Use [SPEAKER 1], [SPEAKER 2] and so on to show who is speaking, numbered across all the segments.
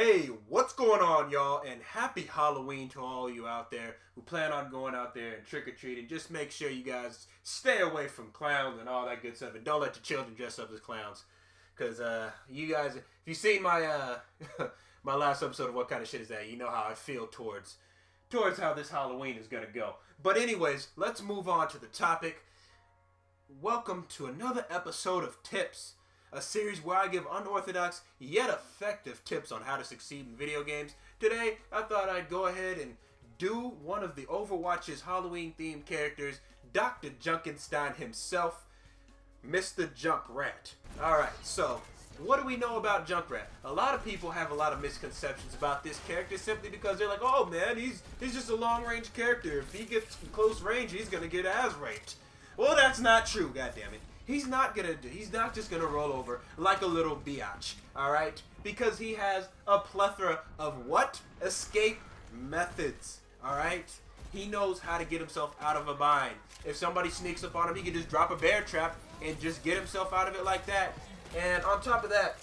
[SPEAKER 1] Hey, what's going on, y'all? And happy Halloween to all you out there who plan on going out there and trick-or-treating. Just make sure you guys stay away from clowns and all that good stuff. And don't let your children dress up as clowns. Because you guys, if you've seen my my last episode of What Kind of Shit Is That, you know how I feel towards how this Halloween is going to go. But anyways, let's move on to the topic. Welcome to another episode of Tipz, a series where I give unorthodox yet effective tips on how to succeed in video games. Today, I thought I'd go ahead and do one of the Overwatch's Halloween-themed characters, Dr. Junkenstein himself, Mr. Junkrat. Alright, so, what do we know about Junkrat? A lot of people have a lot of misconceptions about this character simply because they're like, oh man, he's just a long-range character. If he gets close range, he's gonna get as raped. Well, that's not true, goddammit. He's not just gonna roll over like a little biatch, alright? Because he has a plethora of what? Escape methods, alright? He knows how to get himself out of a bind. If somebody sneaks up on him, he can just drop a bear trap and just get himself out of it like that. And on top of that,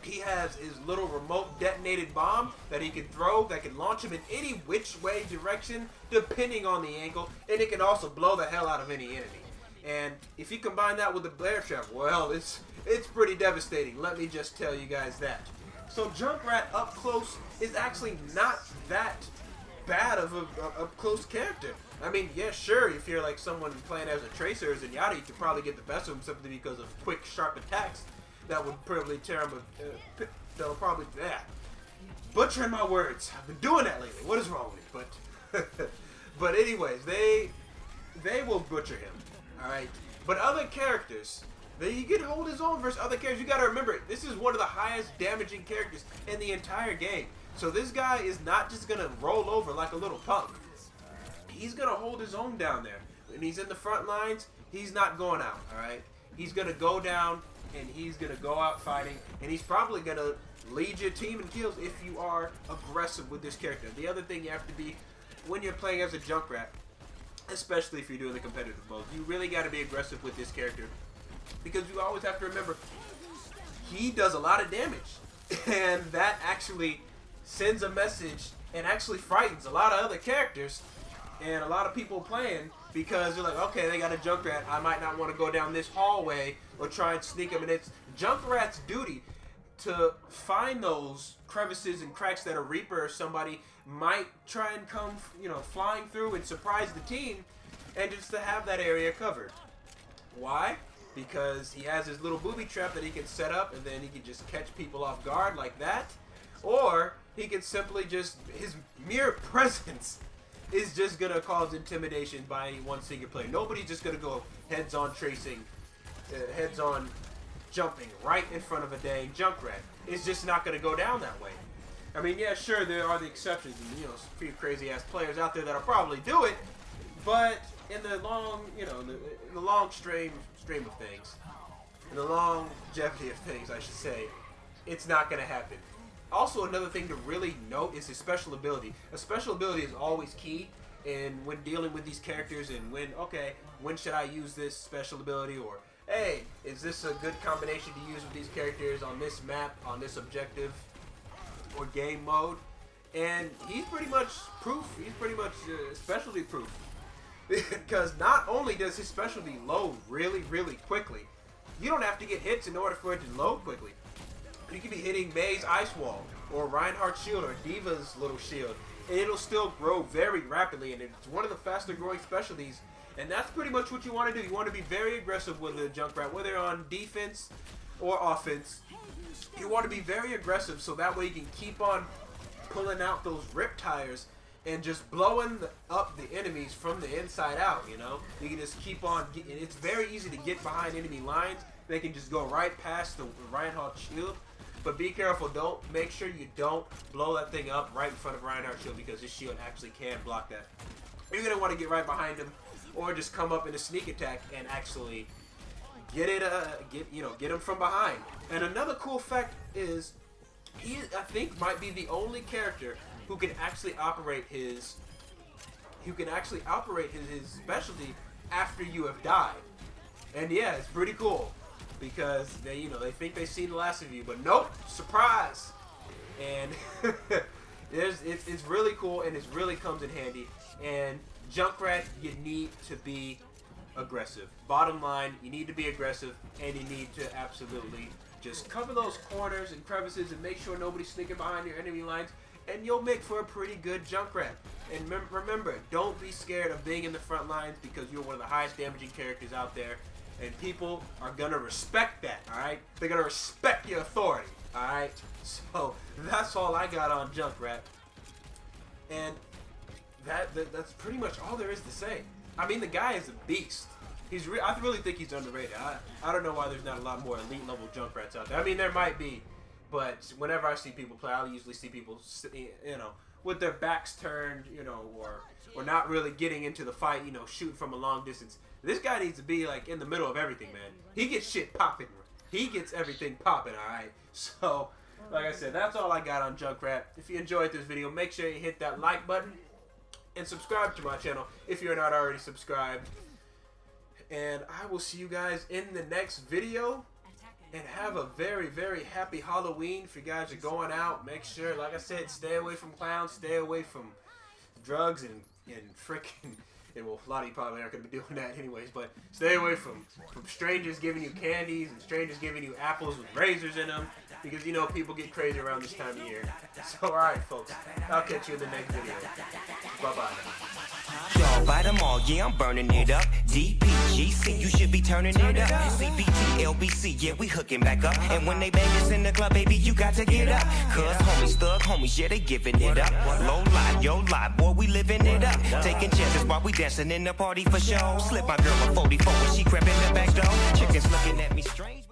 [SPEAKER 1] he has his little remote detonated bomb that he can throw that can launch him in any which way direction depending on the angle, and it can also blow the hell out of any enemy. And if you combine that with the bear trap, well, it's pretty devastating. Let me just tell you guys that. So Junkrat up close is actually not that bad of a up close character. I mean, yeah, sure, if you're like someone playing as a tracer or Zenyatta, you could probably get the best of him simply because of quick, sharp attacks that would probably tear him. That'll probably butchering my words. I've been doing that lately. What is wrong with me? But anyways, they will butcher him. Alright, but other characters, he can hold his own versus other characters. You gotta remember, this is one of the highest damaging characters in the entire game. So this guy is not just gonna roll over like a little punk. He's gonna hold his own down there. When he's in the front lines, he's not going out, alright? He's gonna go down and he's gonna go out fighting, and he's probably gonna lead your team in kills if you are aggressive with this character. The other thing you have to be, when you're playing as a Junkrat, especially if you're doing the competitive mode, you really got to be aggressive with this character because you always have to remember he does a lot of damage, and that actually sends a message and actually frightens a lot of other characters and a lot of people playing because they're like, okay, they got a Junkrat, I might not want to go down this hallway or try and sneak him, and it's Junkrat's duty to find those crevices and cracks that a Reaper or somebody might try and come, flying through and surprise the team, and just to have that area covered. Why? Because he has his little booby trap that he can set up, and then he can just catch people off guard like that, or he can simply just, his mere presence is just gonna cause intimidation by any one single player. Nobody's just gonna go heads-on tracing, heads-on jumping right in front of a dang Junkrat. It's just not gonna go down that way. I mean, yeah, sure, there are the exceptions, and a few crazy-ass players out there that'll probably do it, but in the long, in the long stream of things, in the longevity of things, I should say, it's not going to happen. Also, another thing to really note is his special ability. A special ability is always key, and when dealing with these characters, and when should I use this special ability, or hey, is this a good combination to use with these characters on this map, on this objective, or game mode? And he's pretty much proof. He's pretty much specialty proof. Because not only does his specialty load really, really quickly, you don't have to get hits in order for it to load quickly. You can be hitting May's Ice Wall, or Reinhardt's Shield, or Diva's little shield, and it'll still grow very rapidly, and it's one of the faster growing specialties. And that's pretty much what you want to do. You want to be very aggressive with the Junkrat, whether on defense or offense. You want to be very aggressive so that way you can keep on pulling out those rip tires and just blowing up the enemies from the inside out, You can just keep on, and it's very easy to get behind enemy lines. They can just go right past the Reinhardt shield. But be careful, make sure you don't blow that thing up right in front of Reinhardt's shield because his shield actually can block that. You're going to want to get right behind him or just come up in a sneak attack and actually get him from behind. And another cool fact is, he, I think, might be the only character who can actually operate his specialty after you have died. And yeah, it's pretty cool because they think they've seen the last of you, but nope, surprise! and it's really cool, and it really comes in handy. And Junkrat, you need to be aggressive. Bottom line, you need to be aggressive, and you need to absolutely just cover those corners and crevices and make sure nobody's sneaking behind your enemy lines, and you'll make for a pretty good Junkrat. And remember, don't be scared of being in the front lines, because you're one of the highest damaging characters out there, and people are gonna respect that, alright? They're gonna respect your authority, alright? So, that's all I got on Junkrat. And that's pretty much all there is to say. I mean, the guy is a beast. I really think he's underrated. I don't know why there's not a lot more elite level Junkrats out there. I mean, there might be, but whenever I see people play, I usually see people, you know, with their backs turned, you know, or not really getting into the fight, you know, shooting from a long distance. This guy needs to be like in the middle of everything, man. He gets shit popping. He gets everything popping, all right? So, like I said, that's all I got on Junkrat. If you enjoyed this video, make sure you hit that like button and subscribe to my channel if you're not already subscribed. And I will see you guys in the next video. And have a very, very happy Halloween. If you guys are going out, make sure, like I said, stay away from clowns, stay away from drugs and freaking... And well, a lot of you probably aren't going to be doing that anyways, but stay away from strangers giving you candies and strangers giving you apples with razors in them, because you know people get crazy around this time of year. So alright folks, I'll catch you in the next video. Bye-bye.
[SPEAKER 2] Y'all bite them all, yeah, I'm burning it up. DPGC, you should be turning it up. CBT, LBC, yeah, we hooking back up. And when they bang us in the club, baby, you got to get up. Cuz homies, thug homies, yeah, they giving it up. Low lie, yo lie, boy, we living it up. Taking chances while we dancing in the party for show. Slip my girl a 44 when she crept in the back door. Chickens looking at me strange.